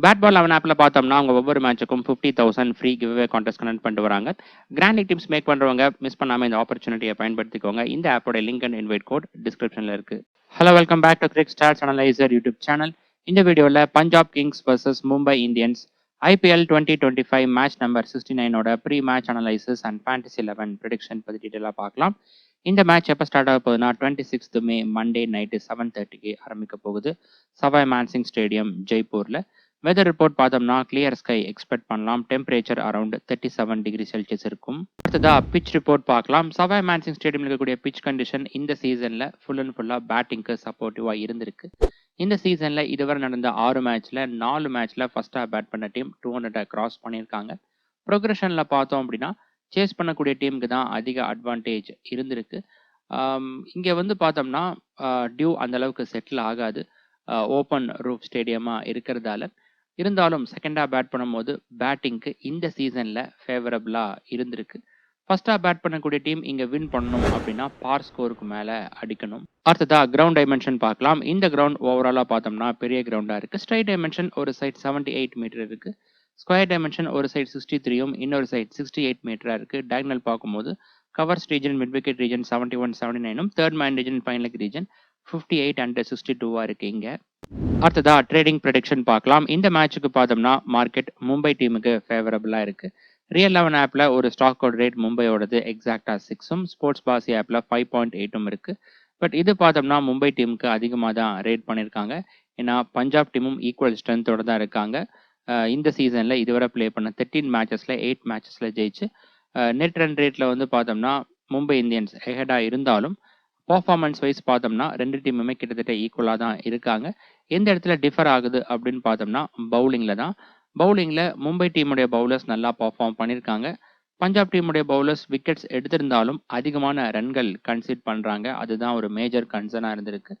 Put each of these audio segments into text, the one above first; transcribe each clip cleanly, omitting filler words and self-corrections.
Bat ball 11 ஆப்ல பார்த்தோம்னா அவங்க ஒவ்வொரு மேட்சுக்கும் 50,000 ஃப்ரீ கிவ்அவே கான்டெஸ்ட் கனெக்ட் பண்ணிட்டு வராங்க. கிராண்ட் லீக் டீம்ஸ் மேக் பண்றவங்க மிஸ் பண்ணாம இந்த ஆப்பர்ச்சுனிட்டியை பயன்படுத்திக்கோங்க. இந்த ஆப்போட லிங்க் அண்ட் இன்வைட் கோட் டிஸ்கிரிப்ஷன்ல இருக்கு. Hello, welcome back to Crick Stars Analyser YouTube channel. இந்த வீடியோவில் Punjab Kings vs Mumbai Indians IPL 2025 match number 69ஓட pre match analysis and fantasy 11 prediction பற்றி டீட்டெயிலாக பார்க்கலாம். இந்த மேட்ச் எப்போ ஸ்டார்ட் ஆக போகுதுன்னா 26 மே மண்டே நைட்டு 7:30க்கு ஆரம்பிக்க போகுது. சவாய் மான்சிங் ஸ்டேடியம் ஜெய்ப்பூரில். வெதர் ரிப்போர்ட் பார்த்தோம்னா கிளியர் ஸ்கை எக்ஸ்பெக்ட் பண்ணலாம். டெம்பரேச்சர் அரௌண்ட் 37 டிகிரி செல்சியஸ் இருக்கும். அடுத்ததா பிச் ரிப்போர்ட் பார்க்கலாம். சவாய் மான்சிங் ஸ்டேடியம் இருக்கக்கூடிய பிச் கண்டிஷன் இந்த சீசனில் ஃபுல் அண்ட் ஃபுல்லாக பேட்டிங்க்கு சப்போர்ட்டிவாக இருந்திருக்கு. இந்த சீசனில் இதுவரை நடந்த 6 மேட்ச்சில் 4 மேட்ச்சில் ஃபர்ஸ்ட்டாக பேட் பண்ண டீம் 200 கிராஸ் பண்ணியிருக்காங்க. ப்ரொக்ரெஷனில் பார்த்தோம் அப்படின்னா சேஸ் பண்ணக்கூடிய டீமுக்கு தான் அதிக அட்வான்டேஜ் இருந்திருக்கு. இங்கே வந்து பார்த்தோம்னா டியூ அந்தளவுக்கு செட்டில் ஆகாது. ஓப்பன் ரூஃப் ஸ்டேடியமாக இருக்கிறதால இருந்தாலும் செகண்டாக பேட் பண்ணும்போது பேட்டிங்க்கு இந்த சீசனில் ஃபேவரபுளாக இருந்திருக்கு. ஃபர்ஸ்ட்டாக பேட் பண்ணக்கூடிய டீம் இங்கே வின் பண்ணணும் அப்படின்னா பார் ஸ்கோருக்கு மேலே அடிக்கணும். அடுத்ததா கிரவுண்ட் டைமென்ஷன் பார்க்கலாம். இந்த கிரவுண்ட் ஓவராலாக பார்த்தோம்னா பெரிய கிரவுண்டாக இருக்குது. ஸ்ட்ரைட் டைமென்ஷன் ஒரு சைட் 78 மீட்டர் இருக்குது. ஸ்கொயர் டைமென்ஷன் ஒரு சைட் 63யும் இன்னொரு சைட் 68 மீட்டராக இருக்குது. டயகனல் பார்க்கும்போது covers region, mid wicket region 71, 79ம், third man region, final region 58 and 62 இருக்குது இங்கே. அடுத்ததா ட்ரேடிங் ப்ரெடிக்ஷன் பார்க்கலாம். இந்த மேட்சுக்கு பார்த்தோம்னா மார்க்கெட் மும்பை டீமுக்கு ஃபேவரபுளாக இருக்குது. ரியல் 11 ஆப்பில் ஒரு ஸ்டாக் அவுட் ரேட் மும்பையோடது எக்ஸாக்டாக 6ம், ஸ்போர்ட்ஸ் பாசி ஆப்பில் 5.8ம் இருக்குது. பட் இது பார்த்தோம்னா மும்பை டீமுக்கு அதிகமாக தான் ரேட் பண்ணியிருக்காங்க. ஏன்னா பஞ்சாப் டீமும் ஈக்குவல் ஸ்ட்ரென்த்தோட தான் இருக்காங்க. இந்த சீசனில் இதுவரை ப்ளே பண்ண 13 மேட்சஸில் 8 மேட்சஸில் ஜெயிச்சு நெட் ரன் ரேட்டில் வந்து பார்த்தோம்னா மும்பை இந்தியன்ஸ் ஹெடாக இருந்தாலும் பர்ஃபார்மன்ஸ் வைஸ் பார்த்தோம்னா ரெண்டு டீமுமே கிட்டத்தட்ட ஈக்குவலாக தான் இருக்காங்க. எந்த இடத்துல டிஃபர் ஆகுது அப்படின்னு பார்த்தோம்னா பவுலிங்கில் தான். பவுலிங்கில் மும்பை டீமுடைய பவுலர்ஸ் நல்லா பர்ஃபார்ம் பண்ணியிருக்காங்க. பஞ்சாப் டீமுடைய பவுலர்ஸ் விக்கெட்ஸ் எடுத்திருந்தாலும் அதிகமான ரன்கள் கன்சிட் பண்ணுறாங்க. அதுதான் ஒரு மேஜர் கன்சர்னாக இருந்திருக்கு.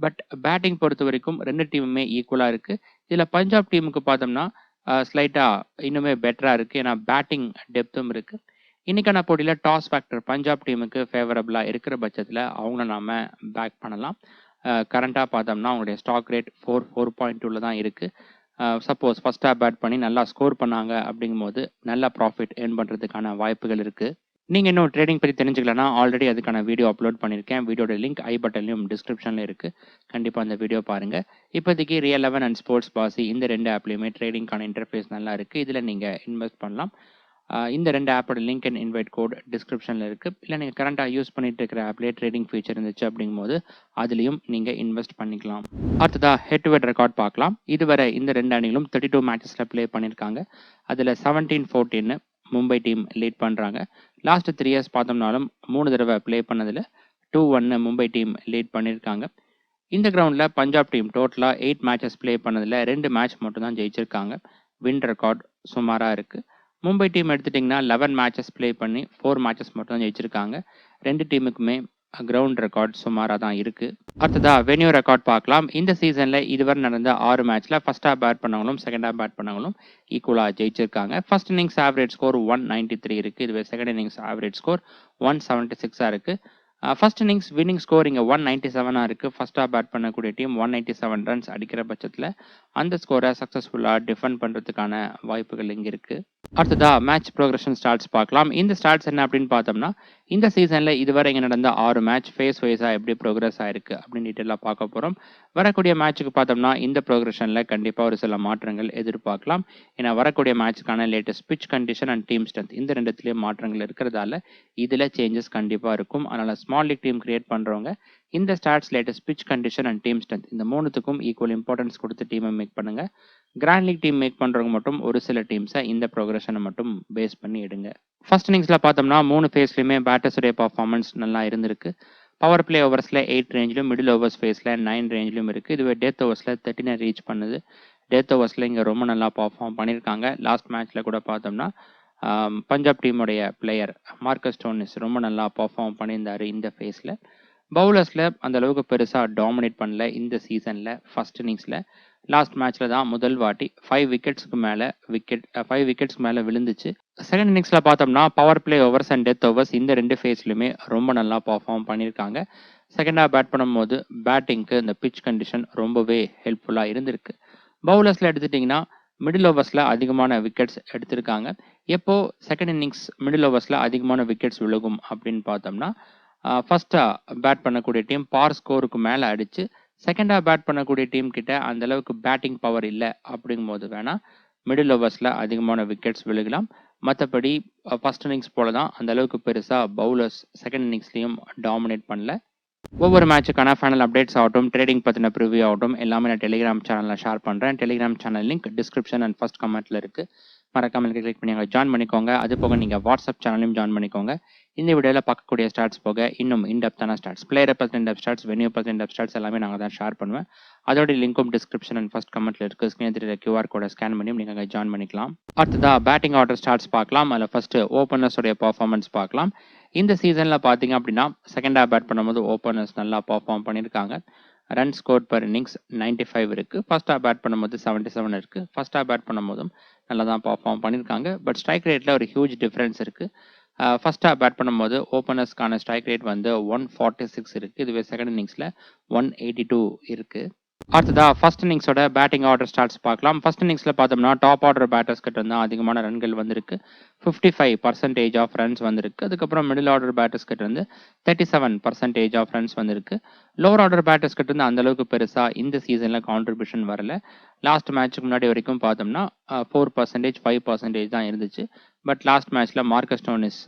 பட் பேட்டிங் பொறுத்த வரைக்கும் ரெண்டு டீமுமே ஈக்குவலாக இருக்குது. இதில் பஞ்சாப் டீமுக்கு பார்த்தோம்னா ஸ்லைட்டாக இன்னுமே பெட்டராக இருக்குது. ஏன்னா பேட்டிங் டெப்த்தும் இருக்குது. இன்றைக்கான போட்டியில் டாஸ் ஃபேக்டர் பஞ்சாப் டீமுக்கு ஃபேவரபுளாக இருக்கிற பட்சத்தில் அவங்கள நாம் பேக் பண்ணலாம். கரண்ட்டாக பார்த்தோம்னா அவங்களுடைய ஸ்டாக் ரேட் 4.2ல் தான் இருக்குது. சப்போஸ் ஃபஸ்ட்டாக பேட் பண்ணி நல்லா ஸ்கோர் பண்ணாங்க அப்படிங்கும்போது நல்ல ப்ராஃபிட் ஏர்ன் பண்ணுறதுக்கான வாய்ப்புகள் இருக்குது. நீங்கள் இன்னும் ட்ரேடிங் பற்றி தெரிஞ்சுக்கலன்னா ஆல்ரெடி அதுக்கான வீடியோ அப்லோட் பண்ணியிருக்கேன். வீடியோட லிங்க் ஐ பட்டன்லையும் டிஸ்கிரிப்ஷனில் இருக்குது. கண்டிப்பாக அந்த வீடியோ பாருங்கள். இப்போதைக்கு ரியல் 11 அண்ட் ஸ்போர்ட்ஸ் பாசி இந்த ரெண்டு ஆப்லேயுமே ட்ரேடிங்கான இன்டர்ஃபேஸ் நல்லா இருக்குது. இதில் நீங்கள் இன்வெஸ்ட் பண்ணலாம். இந்த ரெண்டு ஆப்போட லிங்க் அண்ட் இன்வைட் கோட் டிஸ்கிரிப்ஷனில் இருக்குது. இல்லை நீங்கள் கரண்ட்டாக யூஸ் பண்ணிட்டு இருக்கிற ஆப்லேயே ட்ரேடிங் ஃபீச்சர் இருந்துச்சு அப்படிங்கும்போது அதுலேயும் நீங்கள் இன்வெஸ்ட் பண்ணிக்கலாம். அடுத்ததாக ஹெட் டு ஹெட் ரெக்கார்ட் பார்க்கலாம். இதுவரை இந்த ரெண்டு அணிகளும் 32 மேட்சஸில் ப்ளே பண்ணியிருக்காங்க. அதில் 17-14 மும்பை டீம் லீட் பண்ணுறாங்க. லாஸ்ட் 3 இயர்ஸ் பார்த்தோம்னாலும் 3 தடவை ப்ளே பண்ணதில் 2-1 மும்பை டீம் லீட் பண்ணியிருக்காங்க. இந்த கிரவுண்டில் பஞ்சாப் டீம் டோட்டலாக 8 மேட்சஸ் ப்ளே பண்ணதில் 2 மேட்ச் மட்டும் தான் ஜெயிச்சிருக்காங்க. வின் ரெக்கார்ட் சுமாராக இருக்குது. மும்பை டீம் எடுத்துட்டிங்கன்னா 11 மேட்சஸ் ப்ளே பண்ணி 4 மேட்சஸ் மட்டும் தான் ஜெயிச்சிருக்காங்க. ரெண்டு டீமுக்குமே கிரவுண்ட் ரெக்கார்ட் சுமாராக தான் இருக்குது. அடுத்ததாக வென்யூ ரெக்கார்ட் பார்க்கலாம். இந்த சீசனில் இதுவரை நடந்த 6 மேட்ச்சில் ஃபஸ்ட்டாக பேட் பண்ணவங்களும் செகண்டாக பேட் பண்ணவங்களும் ஈக்குவலாக ஜெயிச்சிருக்காங்க. ஃபர்ஸ்ட் இன்னிங்ஸ் ஆவரேஜ் ஸ்கோர் 193 இருக்குது. இதுவே செகண்ட் இன்னிங்ஸ் ஆவரேஜ் ஸ்கோர் 176 இருக்குது. ஃபர்ஸ்ட் இன்னிங்ஸ் வின்னிங் ஸ்கோர் இங்கே 197 இருக்குது. ஃபர்ஸ்ட்டாக பேட் பண்ணக்கூடிய டீம் 197 ரன்ஸ் அடிக்கிற பட்சத்தில் அந்த ஸ்கோரை சக்ஸஸ்ஃபுல்லாக டிஃபெண்ட் பண்ணுறதுக்கான வாய்ப்புகள் இங்கே இருக்குது. அடுத்ததாக மேட்ச் ப்ரோக்ரஷன் ஸ்டாட்ஸ் பார்க்கலாம். இந்த ஸ்டாட்ஸ் என்ன அப்படின்னு பார்த்தோம்னா இந்த சீசனில் இதுவரை இங்கே நடந்த 6 மேட்ச் ஃபேஸ் வைஸாக எப்படி ப்ரோக்ரஸ் ஆயிருக்கு அப்படின்னு டீட்டெயிலாக பார்க்க போகிறோம். வரக்கூடிய மேட்ச்சுக்கு பார்த்தோம்னா இந்த ப்ரோக்ரஷனில் கண்டிப்பாக ஒரு சில மாற்றங்கள் எதிர்பார்க்கலாம். ஏன்னா வரக்கூடிய மேட்ச்சுக்கான latest pitch condition and team strength இந்த ரெண்டுத்துலேயும் மாற்றங்கள் இருக்கிறதால இதில் சேஞ்சஸ் கண்டிப்பாக இருக்கும். அதனால் ஸ்மால் லீக் டீம் கிரியேட் பண்ணுறவங்க இந்த stats, latest pitch condition and team strength இந்த மூணுத்துக்கும் ஈக்குவல் இம்பார்ட்டன்ஸ் கொடுத்து டீமை மேக் பண்ணுங்கள். கிராண்ட் லீக் டீம் மேக் பண்ணுறவங்க மட்டும் ஒரு சில டீம்ஸை இந்த ப்ரோக்ரஷனை மட்டும் பேஸ் பண்ணி எடுங்க. ஃபர்ஸ்ட் இன்னிங்ஸில் பார்த்தோம்னா 3 ஃபேஸ்லையுமே பேட்டர்ஸுடைய பர்ஃபார்மன்ஸ் நல்லா இருந்திருக்கு. பவர் பிளே ஓவர்ஸில் 8 ரேஞ்சிலும், மிடில் ஓவர்ஸ் ஃபேஸில் 9 ரேஞ்சிலும் இருக்குது. இதுவே டெத் ஓவர்ஸில் 13 ரீச் பண்ணுது. டெத் ஓவர்ஸில் இங்கே ரொம்ப நல்லா பர்ஃபார்ம் பண்ணியிருக்காங்க. லாஸ்ட் மேட்ச்சில் கூட பார்த்தோம்னா பஞ்சாப் டீமுடைய பிளேயர் மார்க்கஸ் ஸ்டோனிஸ் ரொம்ப நல்லா பர்ஃபார்ம் பண்ணியிருந்தார் இந்த ஃபேஸில். பவுலர்ஸில் அந்த அளவுக்கு பெருசாக டாமினேட் பண்ணல இந்த சீசனில். ஃபர்ஸ்ட் இன்னிங்ஸில் லாஸ்ட் மேட்ச்சில் தான் முதல் வாட்டி 5 விக்கெட்ஸ்க்கு மேலே விழுந்துச்சு. செகண்ட் இன்னிங்ஸில் பார்த்தோம்னா power play overs and death overs இந்த ரெண்டு ஃபேஸ்லையுமே ரொம்ப நல்லா பர்ஃபார்ம் பண்ணியிருக்காங்க. செகண்டாக பேட் பண்ணும்போது பேட்டிங்க்கு இந்த பிச் கண்டிஷன் ரொம்பவே ஹெல்ப்ஃபுல்லாக இருந்திருக்கு. பவுலர்ஸில் எடுத்துட்டிங்கன்னா மிடில் ஓவர்ஸில் அதிகமான விக்கெட்ஸ் எடுத்திருக்காங்க. எப்போ செகண்ட் இன்னிங்ஸ் மிடில் ஓவர்ஸில் அதிகமான விக்கெட்ஸ் விழுகும் அப்படின்னு பார்த்தோம்னா, ஃபர்ஸ்ட்டாக பேட் பண்ணக்கூடிய டீம் பார் ஸ்கோருக்கு மேலே அடித்து செகண்டாக பேட் பண்ணக்கூடிய டீம் கிட்ட அந்த அளவுக்கு பேட்டிங் பவர் இல்லை அப்படிங்கும்போது வேணால் மிடில் ஓவர்ஸில் அதிகமான விக்கெட்ஸ் விழுகலாம். மற்றபடி ஃபர்ஸ்ட் இன்னிங்ஸ் போல தான் அந்த அளவுக்கு பெருசாக பவுலர்ஸ் செகண்ட் இன்னிங்ஸ்லேயும் டாமினேட் பண்ணல. ஒவ்வொரு மேட்சுக்கான ஃபைனல் அப்டேட்ஸ் ஆகட்டும், ட்ரேடிங் பற்றின ப்ரிவ்யூ ஆகட்டும், எல்லாமே நான் டெலிகிராம் சேனலில் ஷேர் பண்ணுறேன். Telegram channel link description and first கமெண்ட்டில் இருக்குது. மறக்காம கிளிக் பண்ணி ஜாயின் பண்ணிக்கோங்க. அது போக நீங்கள் வாட்ஸ்அப் சேனலையும் ஜாயின் பண்ணிக்கோங்க. இந்த வீடியோவில் பார்க்கக்கூடிய ஸ்டாட்ஸ் போக இன்னும் இன்டெப்த்தான ஸ்டாட்ஸ், பிளேயரை பற்றின இன்டெப் ஸ்டாட்ஸ், வென்யூ பற்றின இன்டெப் ஸ்டாட்ஸ் எல்லாமே நாங்கள் தான் ஷேர் பண்ணுவேன். அதோட லிங்க்கும் டிஸ்கிரிப்ஷன் அண்ட் ஃபர்ஸ்ட் கமெண்ட்டில் இருக்குது. ஸ்க்ரீன் தெரியல QR கோடை ஸ்கேன் பண்ணியும் நீங்கள் ஜாயின் பண்ணிக்கலாம். அடுத்ததாக பேட்டிங் ஆர்டர் ஸ்டாட்ஸ் பார்க்கலாம். அதில் ஃபஸ்ட்டு ஓப்பனர்ஸோடைய பர்ஃபார்மன்ஸ் பார்க்கலாம். இந்த சீசனில் பார்த்தீங்க அப்படின்னா செகண்டாக பேட் பண்ணும்போது ஓப்பனர்ஸ் நல்லா பர்ஃபார்ம் பண்ணியிருக்காங்க. ரன் ஸ்கோர் பர் இன்னிங்ஸ் 95 இருக்குது. ஃபர்ஸ்ட்டாக பேட் பண்ணும்போது 77 இருக்குது. ஃபர்ஸ்ட்டாக பேட் பண்ணும்போதும் நல்லா தான் பர்ஃபார்ம் பண்ணியிருக்காங்க. பட் ஸ்ட்ரைக் ரேட்டில் ஒரு ஹியூஜ் டிஃப்ரென்ஸ் இருக்குது. ஃபர்ஸ்ட்டாக பேட் பண்ணும்போது ஓப்பனர்ஸ்க்கான ஸ்ட்ரைக் ரேட் வந்து 146 இருக்குது. இதுவே செகண்ட் இன்னிங்ஸில் 182 இருக்குது. அடுத்ததாக ஃபர்ஸ்ட் இன்னிங்ஸோட பேட்டிங் ஆர்டர் ஸ்டாட்ஸ் பார்க்கலாம். ஃபர்ஸ்ட் இன்னிங்ஸில் பார்த்தோம்னா டாப் ஆர்டர் பேட்டர்ஸ் கிட்ட இருந்தால் அதிகமான ரன்கள் வந்திருக்கு. 55% ஆஃப் ரன்ஸ் வந்திருக்கு. அதுக்கப்புறம் மிடில் ஆர்டர் பேட்டர்ஸ் கிட்ட இருந்து 37% ஆஃப் ரன்ஸ் வந்திருக்கு. லோவர் ஆர்டர் பேட்டர்ஸ் கிட்ட இருந்து அந்த அளவுக்கு பெருசாக இந்த சீசனில் கான்ட்ரிபியூஷன் வரல. லாஸ்ட் மேட்ச்சுக்கு முன்னாடி வரைக்கும் பார்த்தோம்னா 4%, 5% தான் இருந்துச்சு. பட் லாஸ்ட் மேட்ச்சில் மார்க்கஸ் ஸ்டோனிஸ்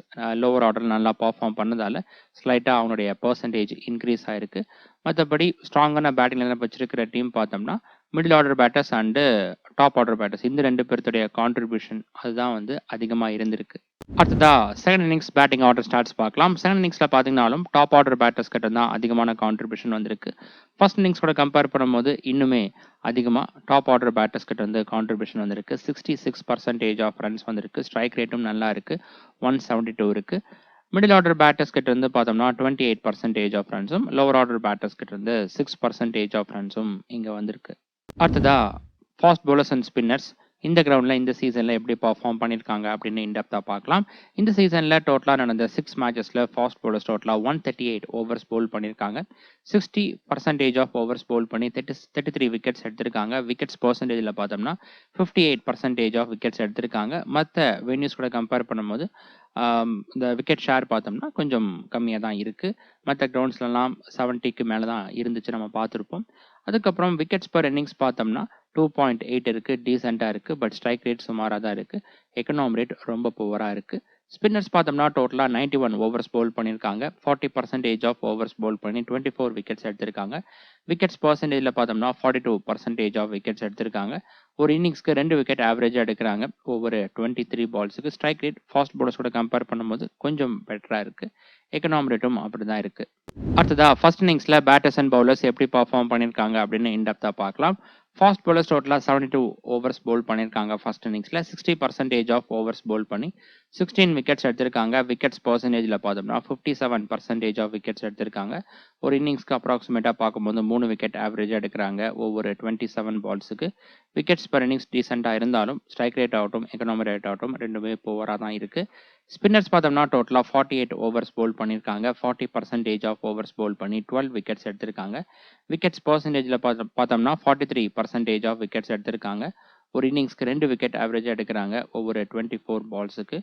லோவர் ஆர்டர் நல்லா பர்ஃபார்ம் பண்ணதால் ஸ்லைட்டாக அவனுடைய பர்சன்டேஜ் இன்க்ரீஸ் ஆகிருக்கு. மற்றபடி ஸ்ட்ராங்கான பேட்டிங் லைனப் வச்சிருக்கிற டீம் பார்த்தோம்னா middle order batters and top order batters இந்த ரெண்டு பேர்த்துடைய கான்ட்ரிபியூஷன் அதுதான் வந்து அதிகமாக இருந்திருக்கு. அடுத்ததாக second innings batting order starts பார்க்கலாம். செகண்ட் இன்னிங்ஸில் பார்த்தீங்கன்னாலும் டாப் ஆர்டர் பேட்டர்ஸ் கிட்ட தான் அதிகமான கான்ட்ரிபியூஷன் வந்திருக்கு. ஃபர்ஸ்ட் இன்னிங்ஸ் கூட கம்பேர் பண்ணும்போது இன்னுமே அதிகமாக டாப் ஆர்டர் பேட்டர்ஸ் கிட்ட வந்து கான்ட்ரிபியூஷன் வந்திருக்கு. 66% ஆஃப் ரன்ஸ் வந்திருக்கு. ஸ்ட்ரைக் ரேட்டும் நல்லா இருக்குது. 172 இருக்குது. மிடில் ஆர்டர் பேட்டர்ஸ் கிட்ட இருந்து பார்த்தோம்னா 28% ஆஃப் ரன்ஸும், லோவர் ஆர்டர் பேட்டர்ஸ் கிட்ட இருந்து 6% ஆஃப் ரன்ஸும் இங்கே வந்திருக்கு. அடுத்ததா ஃபாஸ்ட் பவுலர்ஸ் அண்ட் ஸ்பின்னர்ஸ் இந்த கிரவுண்டில் இந்த சீசனில் எப்படி பர்ஃபார்ம் பண்ணியிருக்காங்க அப்படின்னு இன்டெப்த்தாக பார்க்கலாம். இந்த சீசனில் டோட்டலாக நடந்த 6 மேட்சஸில் ஃபாஸ்ட் பவுலர்ஸ் டோட்டலாக 138 ஓவர்ஸ் பவுல் பண்ணியிருக்காங்க. 60% ஆஃப் ஓவர்ஸ் பவுல் பண்ணி 33 விக்கெட்ஸ் எடுத்திருக்காங்க. விக்கெட்ஸ் பர்சன்டேஜில் பார்த்தோம்னா 58% ஆஃப் விக்கெட்ஸ் எடுத்திருக்காங்க. மற்ற வென்யூஸ் கூட கம்பேர் பண்ணும்போது இந்த விக்கெட் ஷேர் பார்த்தோம்னா கொஞ்சம் கம்மியாக தான் இருக்குது. மற்ற கிரவுண்ட்ஸ்லாம் 70க்கு மேலே தான் இருந்துச்சு, நம்ம பார்த்துருப்போம். அதுக்கப்புறம் விக்கெட்ஸ் பர் இன்னிங்ஸ் பார்த்தோம்னா 2.8 இருக்குது, டீசெண்டாக இருக்குது. பட் ஸ்ட்ரைக் ரேட் சுமாராக தான் இருக்குது. எக்கனாமி ரேட் ரொம்ப புவராக இருக்குது. ஸ்பின்னர்ஸ் பார்த்தோம்னா டோட்டலாக 91 ஓவர்ஸ் பவுல் பண்ணியிருக்காங்க. 40% ஆஃப் ஓவர்ஸ் பவுல் பண்ணி 24 விக்கெட்ஸ் எடுத்திருக்காங்க. விக்கெட்ஸ் பர்சன்டேஜில் பார்த்தோம்னா 42% ஆஃப் விக்கெட்ஸ் எடுத்திருக்காங்க. ஒரு இன்னிங்ஸ்க்கு 2 விக்கெட் ஆவரேஜாக எடுக்கிறாங்க ஒவ்வொரு 23 பால்ஸுக்கு. ஸ்ட்ரைக் ரேட் ஃபாஸ்ட் பவுலர்ஸோட கம்பேர் பண்ணும்போது கொஞ்சம் பெட்டராக இருக்குது. எக்கனாமி ரேட்டும் அப்படி தான் இருக்குது. அடுத்ததா ஃபர்ஸ்ட் இன்னிங்ஸில் பேட்டர்ஸ் அண்ட் பவுலர்ஸ் எப்படி பர்ஃபார்ம் பண்ணியிருக்காங்க அப்படின்னு இன்டெப்த்தாக பார்க்கலாம். ஃபாஸ்ட் பவுலர்ஸ் டோட்டலாக 72 ஓவர்ஸ் பவுல் பண்ணியிருக்காங்க. ஃபர்ஸ்ட் இன்னிங்ஸில் 60% ஆஃப் ஓவர்ஸ் பவுல் பண்ணி 16 விக்கெட்ஸ் எடுத்திருக்காங்க. விக்கெட்ஸ் பர்சன்டேஜில் பார்த்தோம்னா 57% ஆஃப் விக்கெட்ஸ் எடுத்திருக்காங்க. ஒரு இன்னிங்ஸ்க்கு அப்ராக்சிமேட்டாக பார்க்கும்போது 3 விக்கெட் ஆவரேஜாக எடுக்கிறாங்க ஒவ்வொரு 27 பால்ஸுக்கு. விக்கெட்ஸ் பர் இன்னிங்ஸ் டீசெண்டாக இருந்தாலும் ஸ்ட்ரைக் ரேட் ஆகட்டும், எக்கனாமி ரேட் ஆகட்டும் ரெண்டுமே புவராக தான் இருக்குது. ஸ்பின்னர்ஸ் பார்த்தோம்னா டோட்டலாக 48 ஓவர்ஸ் பவுல் பண்ணியிருக்காங்க. 40% ஆஃப் ஓவர்ஸ் பவுல் பண்ணி 12 விக்கெட்ஸ் எடுத்திருக்காங்க. விக்கெட்ஸ் பர்சன்டேஜில் பார்த்தோம்னா 43% ஆஃப் விக்கெட்ஸ் எடுத்திருக்காங்க. ஒரு இன்னிங்ஸ்க்கு 2 விக்கெட் ஆவரேஜாக எடுக்கிறாங்க ஒவ்வொரு 24 பால்ஸுக்கு.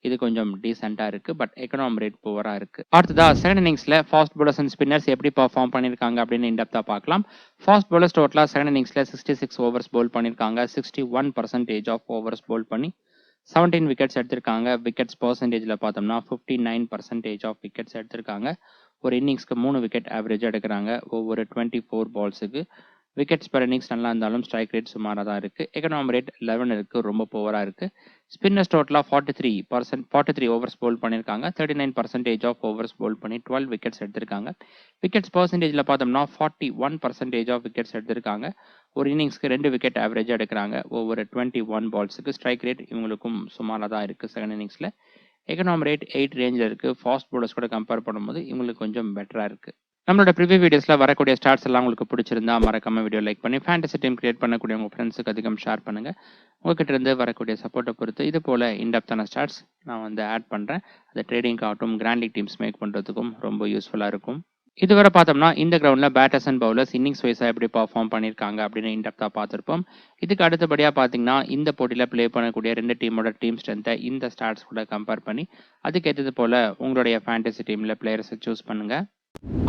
இது கொஞ்சம் டீசெண்டாக இருக்குது. பட் எக்கனாமி ரேட் புவராக இருக்குது. அடுத்ததா செகண்ட் இன்னிங்ஸில் ஃபாஸ்ட் பவுலர்ஸ் அண்ட் ஸ்பின்னர்ஸ் எப்படி பர்ஃபார்ம் பண்ணியிருக்காங்க அப்படின்னு இன்டெப்த்தாக பார்க்கலாம். ஃபாஸ்ட் பவுலர்ஸ் டோட்டலாக செகண்ட் இன்னிங்ஸில் 66 ஓவர்ஸ் பவுல் பண்ணியிருக்காங்க. 61% ஆஃப் ஓவர்ஸ் பவுல் பண்ணி 17 விக்கெட்ஸ் எடுத்திருக்காங்க. விக்கெட்ஸ் பர்சன்டேஜில் பார்த்தோம்னா 59% ஆஃப் விக்கெட்ஸ் எடுத்திருக்காங்க. ஒரு இன்னிங்ஸ்க்கு 3 விக்கெட் ஆவரேஜாக எடுக்கிறாங்க ஒவ்வொரு 24 பால்ஸுக்கு. விக்கெட்ஸ் பர் இன்னிங்ஸ் நல்லா இருந்தாலும் ஸ்ட்ரைக் ரேட் சுமாராக தான் இருக்குது. எக்கனாமி ரேட் 11 இருக்குது, ரொம்ப புவராக இருக்குது. ஸ்பின்னர்ஸ் டோட்டலாக 43 ஓவர்ஸ் பவுல் பண்ணியிருக்காங்க. 39% ஆஃப் ஓவர்ஸ் பவுல் பண்ணி 12 விக்கெட்ஸ் எடுத்திருக்காங்க. விக்கெட்ஸ் பர்சன்டேஜில் பார்த்தோம்னா 41% ஆஃப் விக்கெட்ஸ் எடுத்திருக்காங்க. ஒரு இன்னிங்ஸ்க்கு 2 விக்கெட் ஆவரேஜாக எடுக்கிறாங்க ஒவ்வொரு 21 பால்ஸுக்கு. ஸ்ட்ரைக் ரேட் இவங்களுக்கும் சுமாராக தான் இருக்குது செகண்ட் இன்னிங்ஸில். எக்கனாமி ரேட் 8 ரேஞ்சில் இருக்குது. ஃபாஸ்ட் பவுலர்ஸ் கூட கம்பேர் பண்ணும்போது இவங்களுக்கு கொஞ்சம் பெட்டராக இருக்குது. நம்மளோட ப்ரிவியூ வீடியோஸில் வரக்கூடிய ஸ்டாட்ஸ் எல்லாம் உங்களுக்கு பிடிச்சிருந்தா மறக்காம வீடியோ லைக் பண்ணி ஃபேண்டசி டீம் கிரியேட் பண்ணக்கூடிய உங்கள் ஃப்ரெண்ட்ஸுக்கு அதிகம் ஷேர் பண்ணுங்கள். உங்ககிட்ட இருந்து வரக்கூடிய சப்போர்ட்டை பொறுத்து இது போல் இன்டெப்த்தான ஸ்டாட்ஸ் நான் வந்து ஆட் பண்ணுறேன். அது ட்ரேடிங் ஆகட்டும், கிராண்ட் லீக் டீம்ஸ் மேக் பண்ணுறதுக்கும் ரொம்ப யூஸ்ஃபுல்லாக இருக்கும். இதுவரை பார்த்தோம்னா இந்த கிரவுண்டில் பேட்டர்ஸ் அண்ட் பவுலர்ஸ் இன்னிங்ஸ் வைஸாக எப்படி பர்ஃபார்ம் பண்ணியிருக்காங்க அப்படின்னு இன்டெப்த்தாக பார்த்துருப்போம். இதுக்கு அடுத்தபடியாக பார்த்தீங்கன்னா இந்த போட்டியில் ப்ளே பண்ணக்கூடிய 2 டீமோட டீம் ஸ்ட்ரென்த்தை இந்த ஸ்டாட்ஸ் கூட கம்பேர் பண்ணி அதுக்கேற்றது போல் உங்களுடைய ஃபேண்டசி டீமில் பிளேயர்ஸை சூஸ் பண்ணுங்கள்.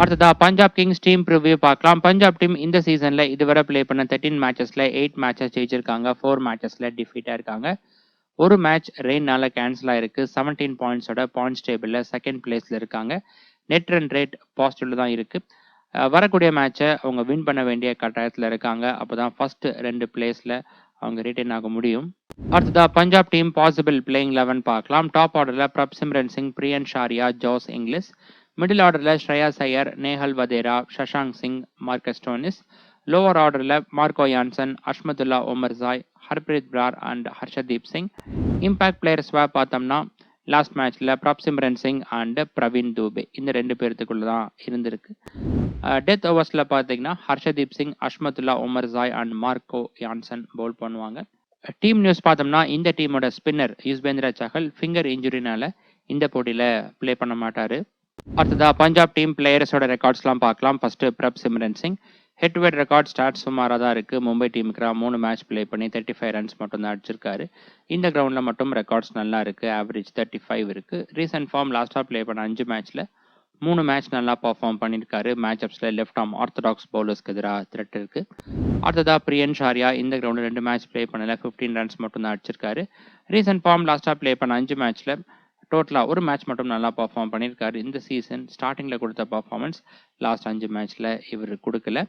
அடுத்ததா பஞ்சாப் கிங்ஸ் டீம் ப்ரிவ்யூ பார்க்கலாம். பஞ்சாப் டீம் இந்த சீசனில் இதுவரை ப்ளே பண்ண 13 மேட்சஸில் 8 மேட்சஸ் ஜெயிச்சிருக்காங்க, 4 மேட்சஸில் டிஃபீட்டாக இருக்காங்க. ஒரு மேட்ச் ரெயின்னால கேன்சல் ஆயிருக்கு. 17 பாயிண்ட்ஸோட பாயிண்ட்ஸ் டேபிளில் செகண்ட் பிளேஸில் இருக்காங்க. நெட் ரன் ரேட் பாசிட்டிவ்ல தான் இருக்கு. வரக்கூடிய மேட்சை அவங்க வின் பண்ண வேண்டிய கட்டாயத்தில் இருக்காங்க. அப்போதான் ஃபர்ஸ்ட் 2 பிளேஸில் அவங்க ரிட்டைன் ஆக முடியும். அடுத்ததா பஞ்சாப் டீம் பாசிபிள் பிளேயிங் 11 பார்க்கலாம். டாப் ஆர்டரில் Prabhsimran Singh, Priyansh Arya, Josh Inglis. Middle ஆர்டரில் Shreyas Iyer, Nehal Wadhera, Shashank Singh, Marcus Stoinis. Lower ஆர்டரில் Marco Jansen, Azmatullah Omarzai, Harpreet Brar and Arshdeep Singh. Impact பிளேயர்ஸ்வாக பார்த்தோம்னா லாஸ்ட் மேட்ச்சில் பிரப்சிம்ரன் சிங் அண்ட் பிரவீன் தூபே இந்த 2 பேர்த்துக்குள்ள தான் இருந்திருக்கு. டெத் ஓவர்ஸில் பார்த்தீங்கன்னா Arshdeep Singh, Azmatullah Omarzai and Marco Jansen bowl பண்ணுவாங்க. டீம் நியூஸ் பார்த்தோம்னா இந்த டீமோட ஸ்பின்னர் யுஸ்வேந்திர சஹல் ஃபிங்கர் இன்ஜுரினால இந்த போட்டியில் ப்ளே பண்ண மாட்டார். அடுத்ததா பஞ்சாப் டீம் பிளேயர்ஸோட ரெக்கார்ட்ஸ்லாம் பார்க்கலாம். First Prabhsimran Singh head to head record start சுமாராக தான் இருக்குது. மும்பை டீமுக்கு 3 மேட்ச் ப்ளே பண்ணி 35 ரன்ஸ் மட்டும் தான் அடிச்சிருக்காரு. இந்த கிரவுண்டில் மட்டும் ரெக்கார்ட்ஸ் நல்லா இருக்குது. ஆவரேஜ் 35 இருக்குது. ரீசன்ட் ஃபார்ம் லாஸ்ட்டாக ப்ளே பண்ண 5 மேட்ச்சில் 3 மேட்ச் நல்லா பர்ஃபார்ம் பண்ணியிருக்காரு. மேட்சப்ஸில் லெஃப்ட் ஆர்ம் ஆர்த்தடாக்ஸ் பவுலர்ஸ்க்கு எதிராக த்ரெட் இருக்குது. அடுத்ததாக பிரியன் ஷாரியா இந்த கிரவுண்டில் 2 மேட்ச் ப்ளே பண்ணல, 15 ரன்ஸ் மட்டும் தான் அடிச்சிருக்காரு. ரீசன்ட் ஃபார்ம் லாஸ்ட்டாக ப்ளே பண்ண 5 மேட்ச்சில் டோட்டலாக ஒரு மேட்ச் மட்டும் நல்லா பர்ஃபார்ம் பண்ணியிருக்காரு. இந்த சீசன் ஸ்டார்டிங்கில் கொடுத்த பர்ஃபார்மன்ஸ் லாஸ்ட் 5 மேட்ச்சில் இவர் கொடுக்கல.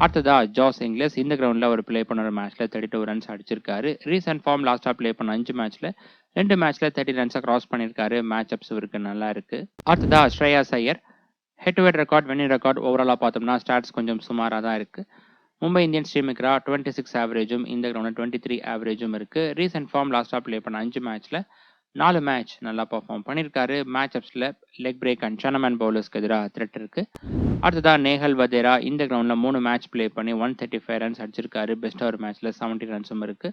அடுத்ததா ஜோஸ் இங்கிலிஷ் இந்த கிரவுண்டில் ஒரு ப்ளே பண்ண ஒரு மேட்ச்சில் 32 ரன்ஸ் அடிச்சிருக்காரு. ரீசன்ட் ஃபார்ம் லாஸ்ட்டாக ப்ளே பண்ண 5 மேட்ச்சில் 2 மேட்ச்சில் 30 ரன்ஸை கிராஸ் பண்ணியிருக்காரு. மேட்சப்ஸ் இவருக்கு நல்லா இருக்கு. அடுத்ததா Shreyas Iyer head to head record, winning record ஓவராலாக பார்த்தோம்னா ஸ்டாட்ஸ் கொஞ்சம் சுமாராக தான் இருக்கு. மும்பை இந்தியன்ஸ் டீமுக்கு 26 ஆவரேஜும் இந்த கிரவுண்டில் 23 ஆவரேஜும் இருக்கு. ரீசன்ட் ஃபார்ம் லாஸ்ட்டாக ப்ளே பண்ண 5 மேட்ச்சில் 4 மேட்ச் நல்லா பர்ஃபார்ம் பண்ணியிருக்காரு. மேட்சப்ஸில் லெக் பிரேக் அண்ட் சனமேன் பவுலர்ஸ்க்கு எதிராக த்ரெட் இருக்கு. அடுத்ததாக நேஹல் வதேரா இந்த கிரவுண்டில் 3 மேட்ச் ப்ளே பண்ணி 135 ரன்ஸ் அடிச்சிருக்காரு. பெஸ்ட்டாக ஒரு மேட்ச்சில் 70 ரன்ஸும் இருக்கு.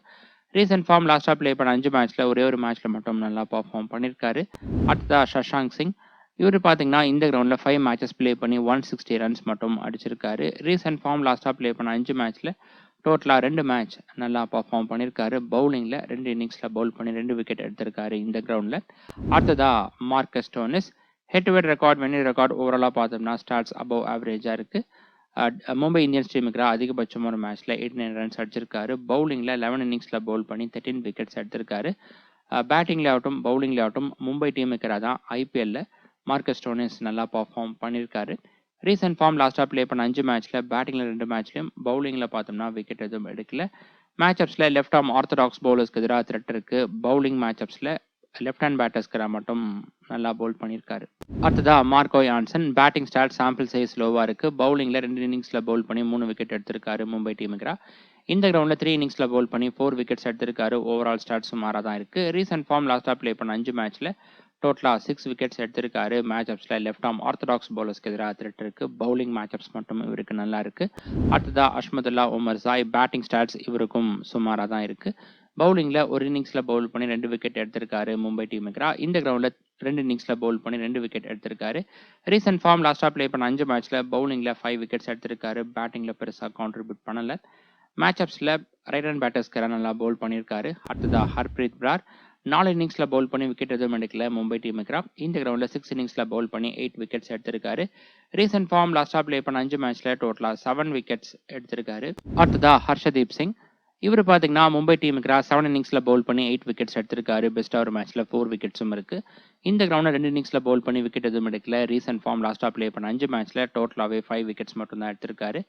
ரீசன்ட் ஃபார்ம் லாஸ்ட்டாக ப்ளே பண்ண 5 மேட்ச்சில் ஒரே ஒரு மேட்ச்சில் மட்டும் நல்லா பர்ஃபார்ம் பண்ணியிருக்காரு. அடுத்ததாக சஷாங்க் சிங் இவர் பார்த்தீங்கன்னா இந்த கிரவுண்டில் 5 மேட்சஸ் ப்ளே பண்ணி 160 ரன்ஸ் மட்டும் அடிச்சிருக்காரு. ரீசன்ட் ஃபார்ம் லாஸ்ட்டாக ப்ளே பண்ண 5 மேட்ச்சில் டோட்டலாக 2 மேட்ச் நல்லா பர்ஃபார்ம் பண்ணியிருக்காரு. பவுலிங்கில் 2 இன்னிங்ஸில் பவுல் பண்ணி 2 விக்கெட் எடுத்திருக்காரு இந்த கிரவுண்டில். அடுத்ததாக Marcus Stoinis head to head record, winning record ஓவராலாக பார்த்தோம்னா ஸ்டாட்ஸ் அபவ் ஆவரேஜாக இருக்குது. மும்பை இந்தியன்ஸ் டீமுக்கு அதிகபட்சம் ஒரு மேட்ச்சில் 89 ரன்ஸ் அடிச்சிருக்காரு. பவுலிங்கில் 11 இன்னிங்ஸில் பவுல் பண்ணி 13 விக்கெட்ஸ் எடுத்திருக்காரு. பேட்டிங்கில் ஆகட்டும் பவுலிங்கில் ஆகட்டும் மும்பை டீமுக்கு தான் ஐபிஎல்ல மார்க்கஸ் ஸ்டோனிஸ் நல்லா பர்ஃபார்ம் பண்ணியிருக்காரு. ரீசன்ட் ஃபார்ம் லாஸ்ட்டாக ப்ளே பண்ண 5 மேட்ச்சில் பேட்டிங்கில் 2 மேட்ச்லையும் பவுலிங்கில் பார்த்தோம்னா விக்கெட் எதுவும் எடுக்கல. மேட்சப்ஸில் லெஃப்ட் ஆர்ம் ஆர்த்தடாக்ஸ் பவுலர்ஸ்க்கு எதிராக த்ரெட் இருக்குது. பவுலிங் மேட்சப்ஸில் லெஃப்ட் ஹேண்ட் பேட்டர்ஸ்க்கு மட்டும் நல்லா பவுல் பண்ணியிருக்காரு. அடுத்ததாக Marco Jansen batting start sample size லோவாக இருக்குது. பவுலிங்கில் 2 இன்னிங்ஸில் பவுல் பண்ணி 3 விக்கெட் எடுத்திருக்காரு மும்பை டீமுக்கு. இந்த கிரவுண்டில் 3 இன்னிங்ஸில் பவுல் பண்ணி 4 விக்கெட்ஸ் எடுத்திருக்காரு. ஓவரால் ஸ்டாட் சுமாராக தான் இருக்குது. ரீசன்ட் ஃபார்ம் லாஸ்ட்டாக ப்ளே பண்ண 5 மேட்ச்சில் டோட்டலாக 6 விக்கெட்ஸ் எடுத்திருக்காரு. மேட்சப்ஸில் லெஃப்ட் ஆர்ம் ஆர்த்தடாக்ஸ் பவுலர்ஸ்க்கு எதிராக த்ரெட் இருக்குது. பவுலிங் மேட்சப்ஸ் மட்டும் இவருக்கு நல்லா இருக்குது. அடுத்ததாக அஷ்மதுல்லா ஒமர்சாய் பேட்டிங் ஸ்டாட்ஸ் இவருக்கும் சுமாராக தான் இருக்குது. பவுலிங்கில் ஒரு இன்னிங்ஸில் பவுல் பண்ணி 2 விக்கெட் எடுத்திருக்காரு மும்பை டீமுக்கு. இந்த கிரவுண்டில் 2 இன்னிங்ஸில் பவுல் பண்ணி 2 விக்கெட் எடுத்திருக்காரு. ரீசன்ட் ஃபார்ம் லாஸ்ட்டாக ப்ளே பண்ண 5 மேட்ச்சில் பவுலிங்கில் 5 விக்கெட்ஸ் எடுத்திருக்காரு. பேட்டிங்கில் பெருசாக கான்ட்ரிபியூட் பண்ணலை. மேட்சப்ஸில் ரைட் ஹேண்ட் பேட்டர்ஸ்க்கு நல்லா பவுல் பண்ணியிருக்காரு. அடுத்ததாக ஹர்ப்ரீத் பிரார் 4 இன்னிங்ஸில் பவுல் பண்ணி விக்கெட் எதுவும் எடுக்கல மும்பை டீமுக்கு. இந்த கிரவுண்டில் 6 இன்னிங்ஸில் பவுல் பண்ணி 8 விக்கெட்ஸ் எடுத்திருக்காரு. ரீசன்ட் ஃபார்ம் லாஸ்ட்டாக ப்ளே பண்ண 5 மேட்ச்சில் டோட்டலாக 7 விக்கெட்ஸ் எடுத்திருக்காரு. அடுத்ததாக ஹர்ஷதீப் சிங் இவர் பார்த்தீங்கன்னா மும்பை டீமுக்கு 7 இன்னிங்ஸில் பவுல் பண்ணி 8 விக்கெட்ஸ் எடுத்திருக்காரு. பெஸ்ட்டாக ஒரு மேட்ச்சில் 4 விக்கெட்ஸும் இருக்குது. இந்த கிரவுண்டில் 2 இன்னிங்ஸில் பவுல் பண்ணி விக்கெட் எதுவும் எடுக்கல. ரீசன்ட் ஃபார்ம் லாஸ்ட்டாக ப்ளே பண்ண 5 மேட்ச்சில் டோட்டலாகவே 5 விக்கெட்ஸ் மட்டும் தான் எடுத்திருக்காரு.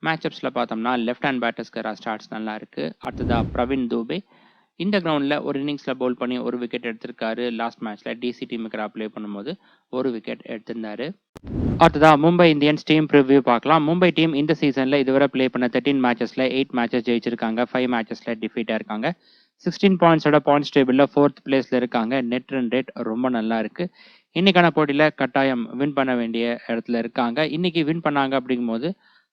மேட்சப்ஸில் பார்த்தோம்னா லெஃப்ட் ஹேண்ட் பேட்டர்ஸ்க்கு ஸ்டார்ட்ஸ் நல்லா இருக்குது. அடுத்ததாக பிரவீன் தூபே இந்த கிரவுண்டில் ஒரு இன்னிங்ஸில் பவுல் பண்ணி 1 விக்கெட் எடுத்திருக்காரு. லாஸ்ட் மேட்ச்சில் டிசி டீமுக்கு ப்ளே பண்ணும்போது 1 விக்கெட் எடுத்திருந்தாரு. அடுத்ததாக மும்பை இந்தியன்ஸ் டீம் ப்ரிவ்யூ பார்க்கலாம். மும்பை டீம் இந்த சீசனில் இதுவரை ப்ளே பண்ண 13 மேட்சஸில் 8 மேட்சஸ் ஜெயிச்சிருக்காங்க, 5 மேட்சஸில் டிஃபீட்டாக இருக்காங்க. 16 பாயிண்ட்ஸோட பாயிண்ட்ஸ் டேபிளில் 4th பிளேஸில் இருக்காங்க. நெட் ரன் ரேட் ரொம்ப நல்லா இருக்குது. இன்னைக்கான போட்டியில் கட்டாயம் வின் பண்ண வேண்டிய இடத்துல இருக்காங்க. இன்னைக்கு வின் பண்ணாங்க அப்படிங்கும்போது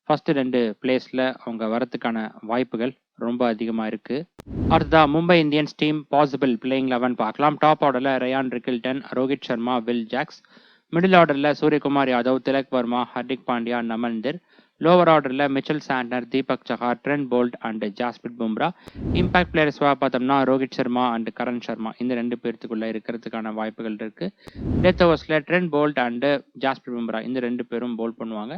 ஃபர்ஸ்ட் 2 பிளேஸில் அவங்க வரத்துக்கான வாய்ப்புகள் ரொம்ப அதிகமாக இருக்குது. அடுத்ததாக Mumbai Indians team possible playing 11 பார்க்கலாம். டாப் ஆர்டரில் Ryan Rickelton, Rohit Sharma, will Jacks. Middle ஆர்டரில் சூரியகுமார் யாதவ், திலக் வர்மா, ஹர்திக் பாண்டியா, நமன்திர். லோவர் ஆர்டரில் Mitchell Santner, Deepak Chahar, Trent Boult and Jasprit Bumrah. Impact பிளேயர்ஸாக பார்த்தோம்னா ரோஹித் சர்மா அண்ட் கரண் சர்மா இந்த 2 பேர்த்துக்குள்ளே இருக்கிறதுக்கான வாய்ப்புகள் இருக்குது. Death ஓவர்ஸில் Trent Boult and Jasprit Bumrah இந்த 2 பேரும் போல் பண்ணுவாங்க.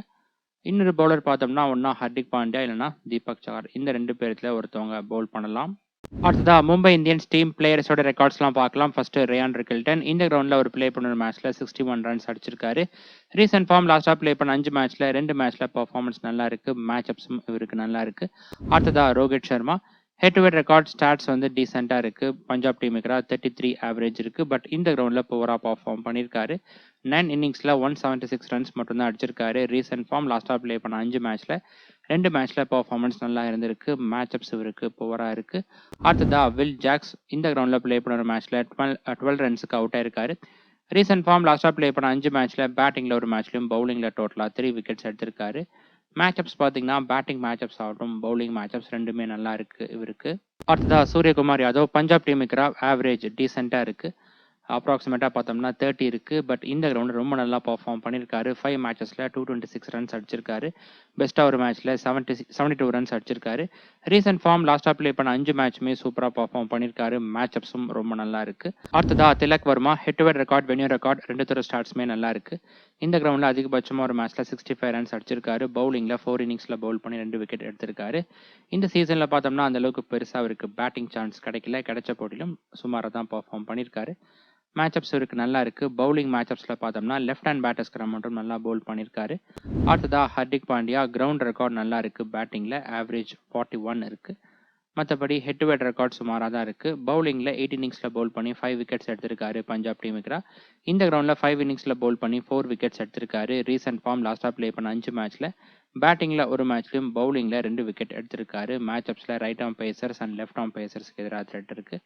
இன்னொரு பவுலர் பார்த்தோம்னா ஒன்றா ஹர்திக் பாண்டியா இல்லைனா தீபக் சஹார் இந்த 2 பேர்த்தில் ஒருத்தவங்க போல் பண்ணலாம். அடுத்ததா மும்பை இந்தியன்ஸ் டீம் பிளேயர்ஸோட ரெக்கார்ட்ஸ்லாம் பார்க்கலாம். ஃபர்ஸ்ட் ரேயான் ரிக்கில்டன் இந்த கிரவுண்டில் ஒரு ப்ளே பண்ண மேட்ச்ல 61 ரன்ஸ் அடிச்சிருக்காரு. ரீசெண்ட் ஃபார்ம் லாஸ்ட்டாக ப்ளே பண்ண 5 மேட்ச்ல 2 மேட்ச்ல பர்ஃபார்மன்ஸ் நல்லா இருக்கு. மேட்ச் அப்ஸும் இவருக்கு நல்லா இருக்கு. அடுத்ததா Rohit Sharma head to head record stats வந்து டீசெண்டாக இருக்குது. பஞ்சாப் டீமுக்கு 33 ஆவரேஜ் இருக்குது. பட் இந்த கிரவுண்டில் புவராக பர்ஃபார்ம் பண்ணியிருக்காரு. 9 இன்னிங்ஸில் 176 ரன்ஸ் மட்டும்தான் அடிச்சிருக்காரு. ரீசெண்ட் ஃபார்ம் லாஸ்ட்டாக ப்ளே பண்ண 5 மேட்ச்சில் 2 மேட்ச்சில் பர்ஃபார்மன்ஸ் நல்லா இருந்திருக்கு. மேட்ச் அப்ஸ் இவருக்கு புவராக இருக்குது. அடுத்ததா வில் ஜாக்ஸ் இந்த கிரவுண்டில் ப்ளே பண்ண ஒரு மேட்ச்சில் 12 ரன்ஸுக்கு அவுட் ஆயிருக்காரு. ரீசெண்ட் ஃபார்ம் லாஸ்ட்டாக ப்ளே பண்ண 5 மேட்ச்சில் பேட்டிங்கில் ஒரு மேட்ச்லையும் பவுலிங்கில் டோட்டலாக 3 விக்கெட்ஸ் எடுத்திருக்காரு. மேட்ச் அப்ஸ் பார்த்தீங்கன்னா பேட்டிங் மேட்ச் அப்ஸ் ஆகட்டும் பவுலிங் மேட்ச் அப்ஸ் ரெண்டுமே நல்லா இருக்கு இவருக்கு. அடுத்ததா சூரியகுமார் யாதவ் பஞ்சாப் டீமுக்கு ஆவரேஜ் டீசெண்டாக இருக்கு. அப்ராக்சிமேட்டாக பார்த்தோம்னா 30 இருக்குது. பட் இந்த கிரவுண்டு ரொம்ப நல்லா பர்ஃபார்ம் பண்ணியிருக்காரு. 5 மேட்சஸில் 226 ரன்ஸ் அடிச்சிருக்காரு. பெஸ்ட்டாக ஒரு மேட்ச்சில் 72 ரன்ஸ் அடிச்சிருக்காரு. ரீசெண்ட் ஃபார்ம் லாஸ்ட்டாக ப்ளே பண்ண 5 மேட்சுமே சூப்பராக பர்ஃபார்ம் பண்ணியிருக்காரு. மேட்ச் அப்ஸும் ரொம்ப நல்லா இருக்குது. அடுத்ததா Tilak Varma head to head record venue record 2 தர ஸ்டார்ட்ஸுமே நல்லா இருக்குது. இந்த கிரவுண்டில் அதிகபட்சமாக ஒரு மேட்ச்சில் 65 ரன்ஸ் அடிச்சிருக்காரு. பவுலிங்கில் 4 இன்னிங்ஸில் பவுல் பண்ணி 2 விக்கெட் எடுத்திருக்காரு. இந்த சீசனில் பார்த்தோம்னா அந்தளவுக்கு பெருசாக அவருக்கு பேட்டிங் சான்ஸ் கிடைச்ச போட்டிலும் சுமாராக தான் பர்ஃபார்ம் பண்ணியிருக்காரு. மேட்ச் அப்ஸ் இவருக்கு நல்லா இருக்குது. பவுலிங் மேட்ச் அப்ஸில் பார்த்தோம்னா லெஃப்ட் ஹேண்ட் பேட்டர்ஸ்க்கு மட்டும் நல்லா பவுல் பண்ணியிருக்காரு. அடுத்ததா ஹர்திக் பாண்டியா கிரவுண்ட் ரெக்கார்ட் நல்லா இருக்குது. பேட்டிங்கில் ஆவரேஜ் 41 இருக்குது. மற்றபடி ஹெட் டு ஹெட் ரெக்கார்ட் சுமாராக தான் இருக்குது. பவுலிங்கில் 8 இன்னிங்ஸில் பவுல் பண்ணி 5 விக்கெட்ஸ் எடுத்திருக்காரு பஞ்சாப் டீமுக்கு. இந்த கிரவுண்டில் 5 இன்னிங்ஸில் பவுல் பண்ணி 4 விக்கெட்ஸ் எடுத்திருக்காரு. ரீசெண்ட் ஃபார்ம் லாஸ்ட்டாக ப்ளே பண்ண 5 மேட்ச்சில் பேட்டிங்கில் ஒரு மேட்ச்லையும் பவுலிங்கில் 2 விக்கெட் எடுத்திருக்காரு. மேட்ச் அப்ஸில் right arm pacers and left arm பேசர்ஸ்க்கு எதிராக த்ரெட் இருக்குது.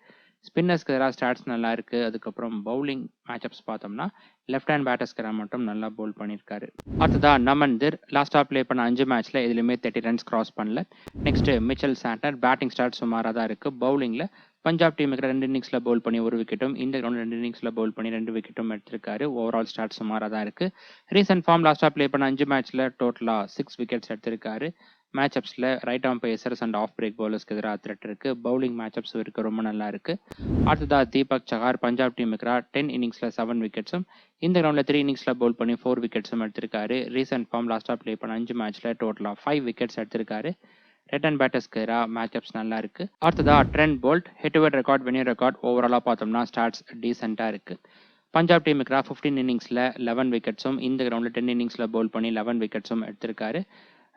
ஸ்பின்னர்ஸ்க்கு எதிராக ஸ்டாட்ஸ் நல்லா இருக்குது. அதுக்கப்புறம் பவுலிங் மேட்ச் அப்ஸ் பார்த்தோம்னா லெஃப்ட் ஹேண்ட் பேட்டர்ஸ்க்கு மட்டும் நல்லா பவுல் பண்ணியிருக்காரு. அடுத்ததா நமன்திர் லாஸ்ட்டாக ப்ளே பண்ண 5 மேட்ச்சில் எதுலையுமே 30 ரன்ஸ் கிராஸ் பண்ணல. Next Mitchell Santner batting start சுமாராக தான் இருக்குது. பவுலிங்கில் பஞ்சாப் டீமுக்கு 2 இன்னிங்ஸில் பவுல் பண்ணி 1 விக்கெட்டும் இந்த கிரவுண்ட் 2 இன்னிங்ஸில் பவுல் பண்ணி 2 விக்கெட்டும் எடுத்திருக்காரு. ஓவரால் ஸ்டாட் சுமாராக தான் இருக்குது. ரீசெண்ட் ஃபார்ம் லாஸ்ட்டாக ப்ளே பண்ண 5 மேட்ச்சில் டோட்டலாக 6 விக்கெட்ஸ் எடுத்திருக்காரு. மேட்ச் அப்ஸில் right arm pacers and off break பவுலர்ஸ்க்கு எதிராக த்ரெட் இருக்குது. பவுலிங் மேட்ச் அப்ஸ் இருக்கு ரொம்ப நல்லா இருக்குது. அடுத்ததா தீபக் சஹார் பஞ்சாப் டீமுக்கு 10 இன்னிங்ஸில் 7 விக்கெட்ஸும் இந்த கிரவுண்டில் 3 இன்னிங்ஸில் பவுல் பண்ணி 4 விக்கெட்ஸும் எடுத்திருக்காரு. ரீசெண்ட் ஃபார்ம் லாஸ்ட்டாக ப்ளே பண்ண 5 மேட்ச்சில் டோட்டலாக 5 விக்கெட்ஸ் எடுத்திருக்காரு. ரெட் அண்ட் பேட்டர்ஸ்க்கு எதிராக மேட்ச் அப்ஸ் நல்லா இருக்குது. அடுத்ததா Trent Boult head to head record venue record ஓவராலாக பார்த்தோம்னா ஸ்டாட்ஸ் டீசெண்டாக இருக்குது. பஞ்சாப் டீமுக்கு 15 இன்னிங்ஸில் 11 விக்கெட்ஸும் இந்த கிரவுண்டில் 10 இன்னிங்ஸில் பவுல் பண்ணி 11 விக்கெட்ஸும் எடுத்திருக்காரு.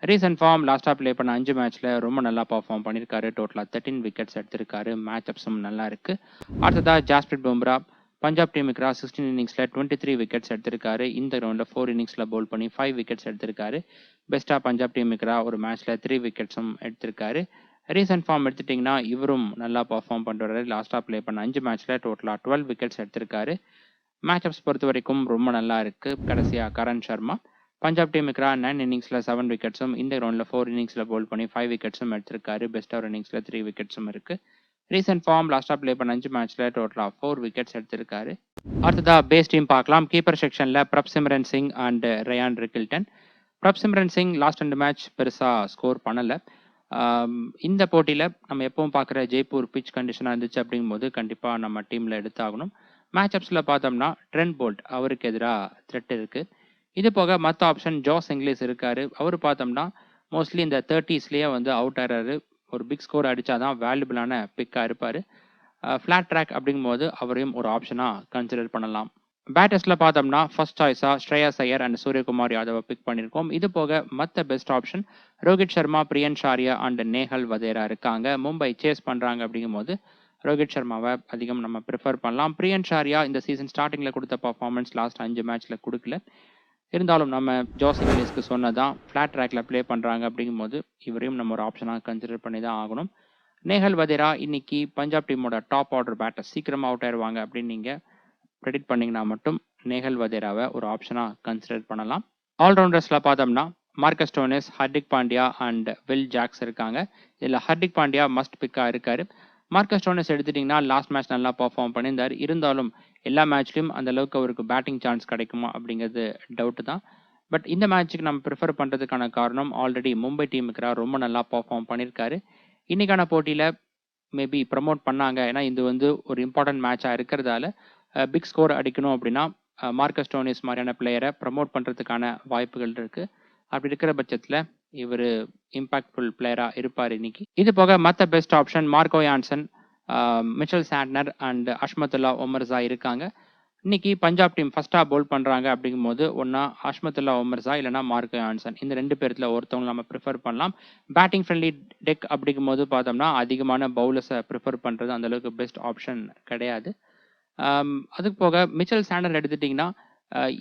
ரீசெண்ட் ஃபார்ம் லாஸ்ட்டாக ப்ளே பண்ண 5 மேட்ச்சில் ரொம்ப நல்லா பர்ஃபார்ம் பண்ணியிருக்காரு. டோட்டலாக 13 விக்கெட்ஸ் எடுத்திருக்காரு. மேட்ச் அப்ஸும் நல்லா இருக்குது. அடுத்ததா ஜாஸ்பிரிட் பும்ரா பஞ்சாப் டீமுக்கு 16 இன்னிங்ஸில் 23 விக்கெட்ஸ் எடுத்திருக்காரு. இந்த கிரவுண்டில் 4 இன்னிங்ஸில் பவுல் பண்ணி 5 விக்கெட்ஸ் எடுத்திருக்காரு. பெஸ்ட்டாக பஞ்சாப் டீமுக்கு ஒரு மேட்ச்சில் 3 விக்கெட்ஸும் எடுத்திருக்காரு. ரீசெண்ட் ஃபார்ம் எடுத்துட்டிங்கன்னா இவரும் நல்லா பர்ஃபார்ம் பண்ணுறாரு. லாஸ்ட்டாக ப்ளே பண்ண 5 மேட்ச்சில் டோட்டலாக 12 விக்கெட்ஸ் எடுத்திருக்காரு. மேட்ச் அப்ஸ் பொறுத்த வரைக்கும் ரொம்ப நல்லா இருக்குது. கடைசியாக கரண் சர்மா பஞ்சாப் டீமுக்கு 9 இன்னிங்ஸில் 7 விக்கெட்ஸும் இந்த கிரவுண்டில் 4 இன்னிங்ஸில் பவுல் பண்ணி 5 விக்கெட்ஸும் எடுத்திருக்காரு. பெஸ்ட்டாக ஒரு இன்னிங்ஸில் 3 விக்கெட்ஸும் இருக்குது. ரீசெண்ட் ஃபார்ம் லாஸ்ட்டாக ப்ளே பண்ண 5 மேட்ச்சில் டோட்டலாக 4 விக்கெட்ஸ் எடுத்திருக்காரு. அடுத்ததாக பேஸ் டீம் பார்க்கலாம். கீப்பர் செக்ஷனில் Prabhsimran Singh and rayon Rickelton. Prabhsimran Singh last 2 match பெருசாக ஸ்கோர் பண்ணலை. இந்த போட்டியில் நம்ம எப்பவும் பார்க்குற ஜெய்ப்பூர் பிச் கண்டிஷனாக இருந்துச்சு அப்படிங்கும்போது கண்டிப்பாக நம்ம டீமில் எடுத்தாகணும். மேட்ச் அப்ஸில் பார்த்தோம்னா ட்ரெண்ட் போல்ட் அவருக்கு எதிராக த்ரெட் இருக்குது. இது போக மற்ற ஆப்ஷன் ஜாஸ் இங்கிலீஷ் இருக்கார். அவர் பார்த்தோம்னா மோஸ்ட்லி இந்த 30ஸ்லேயே வந்து அவுட் ஆகிறாரு. ஒரு பிக் ஸ்கோர் அடித்தா தான் வேல்யூபிளான பிக்காக இருப்பார். ஃப்ளாட் ட்ராக் அப்படிங்கும்போது அவரையும் ஒரு ஆப்ஷனாக கன்சிடர் பண்ணலாம். பேட்டர்ஸில் பார்த்தோம்னா ஃபர்ஸ்ட் சாய்ஸாக ஸ்ரேயாஸ் ஐயர் அண்ட் சூரியகுமார் யாதவை பிக் பண்ணியிருக்கோம். இது போக மற்ற best option Rohit Sharma, Priyansh Arya and Nehal Wadhera இருக்காங்க. மும்பை சேஸ் பண்ணுறாங்க அப்படிங்கும்போது ரோஹித் சர்மாவை அதிகம் நம்ம ப்ரிஃபர் பண்ணலாம். பிரியன் ஷாரியா இந்த சீசன் ஸ்டார்டிங்கில் கொடுத்த பர்ஃபார்மன்ஸ் லாஸ்ட் 5 மேட்ச்சில் கொடுக்கல. இருந்தாலும் நம்ம ஜாஸ் இங்கிலீஷ்க்கு சொன்னதான் ஃப்ளாட் ட்ராக்கில் ப்ளே பண்ணுறாங்க அப்படிங்கும்போது இவரையும் நம்ம ஒரு ஆப்ஷனாக கன்சிடர் பண்ணி தான் ஆகணும். நேஹல் வதேரா இன்னைக்கு பஞ்சாப் டீமோட டாப் ஆர்டர் பேட்டர் சீக்கிரமாக அவுட் ஆயிடுவாங்க அப்படின்னு நீங்கள் ப்ரெடிக்ட் பண்ணிங்கன்னா மட்டும் நேஹல் வதேராவை ஒரு ஆப்ஷனாக கன்சிடர் பண்ணலாம். ஆல்ரவுண்டர்ஸில் பார்த்தோம்னா Marcus Stoinis, Hardik Pandya and Will Jacks இருக்காங்க. இதில் ஹர்திக் பாண்டியா மஸ்ட் பிக்காக இருக்கார். மார்க்கஸ் ஸ்டோனிஸ் எடுத்துட்டிங்கன்னா லாஸ்ட் மேட்ச் நல்லா பெர்ஃபார்ம் பண்ணியிருந்தார். இருந்தாலும் எல்லா மேட்ச்லையும் அந்த அளவுக்கு அவருக்கு பேட்டிங் சான்ஸ் கிடைக்குமா அப்படிங்கிறது டவுட்டு தான். பட் இந்த மேட்ச்சுக்கு நம்ம ப்ரிஃபர் பண்ணுறதுக்கான காரணம் ஆல்ரெடி மும்பை டீமுக்கு ரொம்ப நல்லா பெர்ஃபார்ம் பண்ணியிருக்காரு. இன்னைக்கான போட்டியில் மேபி ப்ரமோட் பண்ணாங்க. ஏன்னா இது வந்து ஒரு இம்பார்ட்டன்ட் மேட்சாக இருக்கிறதால பிக் ஸ்கோர் அடிக்கணும் அப்படின்னா மார்க்கஸ் ஸ்டோனிஸ் மாதிரியான பிளேயரை ப்ரமோட் பண்ணுறதுக்கான வாய்ப்புகள் இருக்குது. அப்படி இருக்கிற பட்சத்தில் இவர் இம்பாக்ட்ஃபுல் பிளேயராக இருப்பார் இன்னைக்கு. இது போக மற்ற best option Marco Jansen, Mitchell Santner and Azmatullah Omarzai இருக்காங்க. இன்னைக்கு பஞ்சாப் டீம் ஃபர்ஸ்டா பவுல் பண்றாங்க அப்படிங்கும்போது ஒன்னா அஷ்மத்துல்லா ஒமர்ஸா இல்லைனா மார்க்கோ யான்சன் இந்த 2 பேர்த்துல ஒருத்தவங்க நம்ம ப்ரிஃபர் பண்ணலாம். பேட்டிங் ஃப்ரெண்ட்லி டெக் அப்படிங்கும்போது பார்த்தோம்னா அதிகமான பவுலர்ஸை ப்ரிஃபர் பண்றது அந்த அளவுக்கு பெஸ்ட் ஆப்ஷன் கிடையாது. அதுக்கு போக மிச்சல் சாண்டர் எடுத்துட்டிங்கன்னா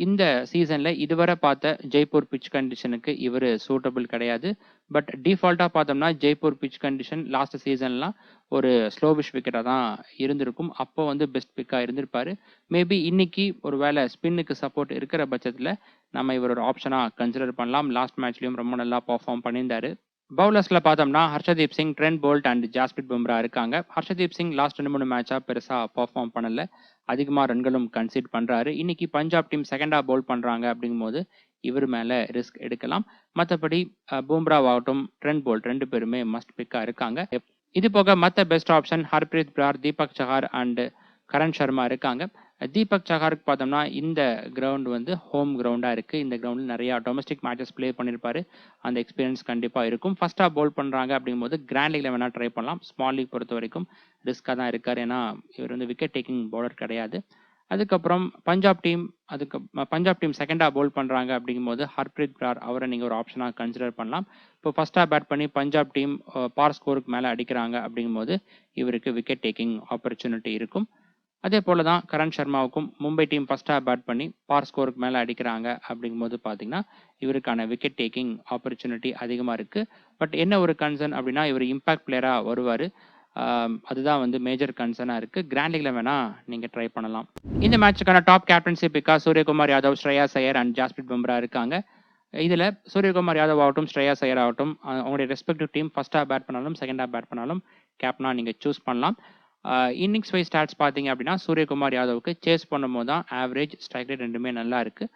இந்த சீசனில் இதுவரை பார்த்த ஜெய்ப்பூர் பிச் கண்டிஷனுக்கு இவர் சூட்டபிள் கிடையாது. பட் டிஃபால்ட்டாக பார்த்தோம்னா ஜெய்ப்பூர் பிச் கண்டிஷன் லாஸ்ட் சீசன்லாம் ஒரு ஸ்லோவிஷ் விக்கெட்டாக தான் இருந்திருக்கும். அப்போ வந்து பெஸ்ட் பிக்காக இருந்திருப்பார். மேபி இன்னைக்கு ஒரு வேளை ஸ்பின்னுக்கு சப்போர்ட் இருக்கிற பட்சத்தில் நம்ம இவர் ஒரு ஆப்ஷனாக கன்சிடர் பண்ணலாம். லாஸ்ட் மேட்ச்லேயும் ரொம்ப நல்லா பர்ஃபார்ம் பண்ணியிருந்தார். பவுலர்ஸில் பார்த்தோம்னா Harshdeep Singh, Trent Boult and Jasprit Bumrah இருக்காங்க. ஹர்ஷதீப் சிங் லாஸ்ட் 2-3 மேட்சாக பெருசாக பர்ஃபார்ம் பண்ணலை. அதிகமாக ரன்களும் கன்சீட் பண்ணுறாரு. இன்னைக்கு பஞ்சாப் டீம் செகண்டாக பவுல் பண்ணுறாங்க அப்படிங்கும்போது இவர் மேலே ரிஸ்க் எடுக்கலாம். மற்றபடி பும்ராவாகட்டும் ட்ரெண்ட் போல்ட் 2 பேருமே மஸ்ட் பிக்காக இருக்காங்க. இது போக மற்ற best option Harpreet Brar, Deepak Chahar and Karan Sharma இருக்காங்க. தீபக் சஹாருக்கு பார்த்தோம்னா இந்த கிரவுண்ட் வந்து ஹோம் கிரவுண்டாக இருக்குது. இந்த கிரவுண்டில் நிறையா டொமஸ்டிக் மேட்சஸ் ப்ளே பண்ணியிருப்பாரு. அந்த எக்ஸ்பீரியன்ஸ் கண்டிப்பாக இருக்கும். ஃபர்ஸ்ட்டாக பவுல் பண்ணுறாங்க அப்படிங்கும்போது கிராண்ட் லீக்ல வேணால் ட்ரை பண்ணலாம். ஸ்மால் லீக் பொறுத்த வரைக்கும் ரிஸ்க்காக தான் இருக்கார். ஏன்னா இவர் வந்து விக்கெட் டேக்கிங் பவுலர் கிடையாது. அதுக்கப்புறம் பஞ்சாப் டீம் செகண்டாக பவுல் பண்ணுறாங்க அப்படிங்கும்போது ஹர்ப்ரீத் பிரார் அவரை நீங்கள் ஒரு ஆப்ஷனாக கன்சிடர் பண்ணலாம். இப்போ ஃபர்ஸ்ட்டாக பேட் பண்ணி பஞ்சாப் டீம் பார் ஸ்கோருக்கு மேலே அடிக்கிறாங்க அப்படிங்கும்போது இவருக்கு விக்கெட் டேக்கிங் ஆப்பர்ச்சுனிட்டி இருக்கும். அதே போல தான் கரண் சர்மாவுக்கும் மும்பை டீம் ஃபர்ஸ்ட்டாக பேட் பண்ணி பார் ஸ்கோருக்கு மேலே அடிக்கிறாங்க அப்படிங்கும்போது பார்த்தீங்கன்னா இவருக்கான விக்கெட் டேக்கிங் ஆப்பர்ச்சுனிட்டி அதிகமாக இருக்குது. பட் என்ன ஒரு கன்சர்ன் அப்படின்னா இவர் இம்பாக்ட் பிளேயராக வருவார். அதுதான் வந்து மேஜர் கன்சர்னாக இருக்குது. கிராண்ட் லீக்ல வேணால் நீங்கள் ட்ரை பண்ணலாம். இந்த மேட்சுக்கான டாப் கேப்டன்ஷிப் பிக்கா சூரியகுமார் யாதவ், ஸ்ரேயாஸ் ஐயர் அண்ட் ஜாஸ்பிரிட் பும்ரா இருக்காங்க. இதில் சூரியகுமார் யாதவ் ஆகட்டும் ஸ்ரேயாஸ் ஐயர் ஆகட்டும் அவங்களுடைய ரெஸ்பெக்டிவ் டீம் ஃபர்ஸ்ட்டாக பேட் பண்ணாலும் செகண்டாக பேட் பண்ணாலும் கேப்டனாக நீங்கள் சூஸ் பண்ணலாம். இன்னிங்ஸ் வைஸ் ஸ்டாட்ஸ் பார்த்தீங்க அப்படின்னா சூரியகுமார் யாதவுக்கு சேஸ் பண்ணும்போது தான் ஆவரேஜ், ஸ்ட்ரைக் ரேட் ரெண்டுமே நல்லா இருக்குது.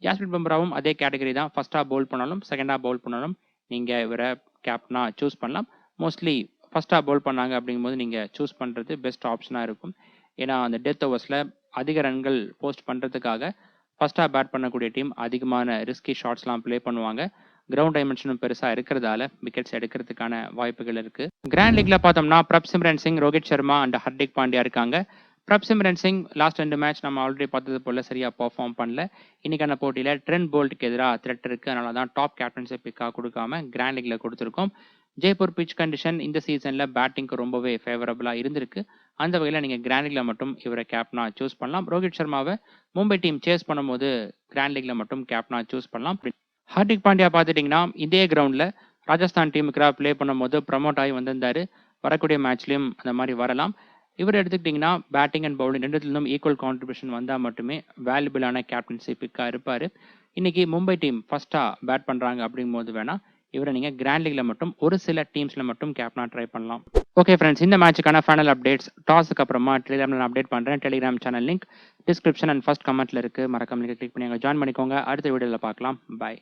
ஜாஸ்பிரிட் பும்ராவும் அதே கேட்டகரி தான். ஃபர்ஸ்ட்டாக பவுல் பண்ணாலும் செகண்டாக பவுல் பண்ணாலும் நீங்கள் இவரை கேப்டனாக சூஸ் பண்ணலாம். மோஸ்ட்லி ஃபர்ஸ்ட்டாக பவுல் பண்ணாங்க அப்படிங்கும்போது நீங்கள் சூஸ் பண்ணுறது பெஸ்ட் ஆப்ஷனாக இருக்கும். ஏன்னா அந்த டெத் ஓவர்ஸில் அதிக ரன்கள் போஸ்ட் பண்ணுறதுக்காக ஃபர்ஸ்ட்டாக பேட் பண்ணக்கூடிய டீம் அதிகமான ரிஸ்கி ஷாட்ஸ்லாம் ப்ளே பண்ணுவாங்க. கிரவுண்ட் டைமென்ஷனும் பெருசாக இருக்கிறதால விக்கெட்ஸ் எடுக்கிறதுக்கான வாய்ப்புகள் இருக்குது. கிராண்ட் லீக்ல பார்த்தோம்னா பிரப்சிம்ரன் சிங், ரோஹித் சர்மா அண்ட் ஹர்திக் பாண்டியா இருக்காங்க. பிரப்சிம்ரன் சிங் லாஸ்ட் 2 மேட்ச் நம்ம ஆல்ரெடி பார்த்தது போல சரியாக பர்ஃபார்ம் பண்ணல. இன்னைக்கான போட்டியில் ட்ரெண்ட் போல்ட்டுக்கு எதிராக த்ரெட் இருக்குது. அதனால தான் டாப் கேப்டன்ஷிப் பிக்காக கொடுக்காம கிராண்ட் லீக்ல கொடுத்துருக்கோம். ஜெய்ப்பூர் பிச் கண்டிஷன் இந்த சீசனில் பேட்டிங்க்கு ரொம்பவே ஃபேவரபுளாக இருந்திருக்கு. அந்த வகையில் நீங்கள் கிராண்ட் லீக்ல மட்டும் இவரை கேப்டனாக சூஸ் பண்ணலாம். ரோஹித் சர்மாவை மும்பை டீம் சேஸ் பண்ணும்போது கிராண்ட் லீக்ல மட்டும் கேப்டனாக சூஸ் பண்ணலாம். ஹார்திக் பாண்டியா பார்த்துட்டிங்கன்னா இதே கிரவுண்டில் ராஜஸ்தான் டீமுக்கு ப்ளே பண்ணும்போது ப்ரமோட் ஆகி வந்திருந்தார். வரக்கூடிய மேட்ச்லேயும் அந்த மாதிரி வரலாம். இவர் எடுத்துக்கிட்டிங்கன்னா பேட்டிங் அண்ட் பவுலிங் ரெண்டுத்துலேருந்தும் ஈக்குவல் கான்ட்ரிபியூஷன் வந்தால் மட்டுமே வேல்யூபிளான கேப்டன்சி பிக்காக இருப்பார். இன்றைக்கி மும்பை டீம் ஃபர்ஸ்ட்டாக பேட் பண்ணுறாங்க அப்படிங்கும்போது வேணால் இவரை நீங்கள் கிராண்ட் லீக்ல மட்டும் ஒரு சில டீம்ஸில் மட்டும் கேப்டனாக ட்ரை பண்ணலாம். ஓகே ஃப்ரெண்ட்ஸ், இந்த மேட்சுக்கான ஃபைனல் அப்டேட்ஸ் டாஸுக்கு அப்புறமா டெலிகிராமில் நான் அப்டேட் பண்ணுறேன். Telegram channel link description and first கமெண்ட்டில் இருக்குது. மறக்காம நீங்கள் கிளிக் பண்ணி அங்கே ஜாயின் பண்ணிக்கோங்க. அடுத்த வீடியோவில் பார்க்கலாம். பாய்.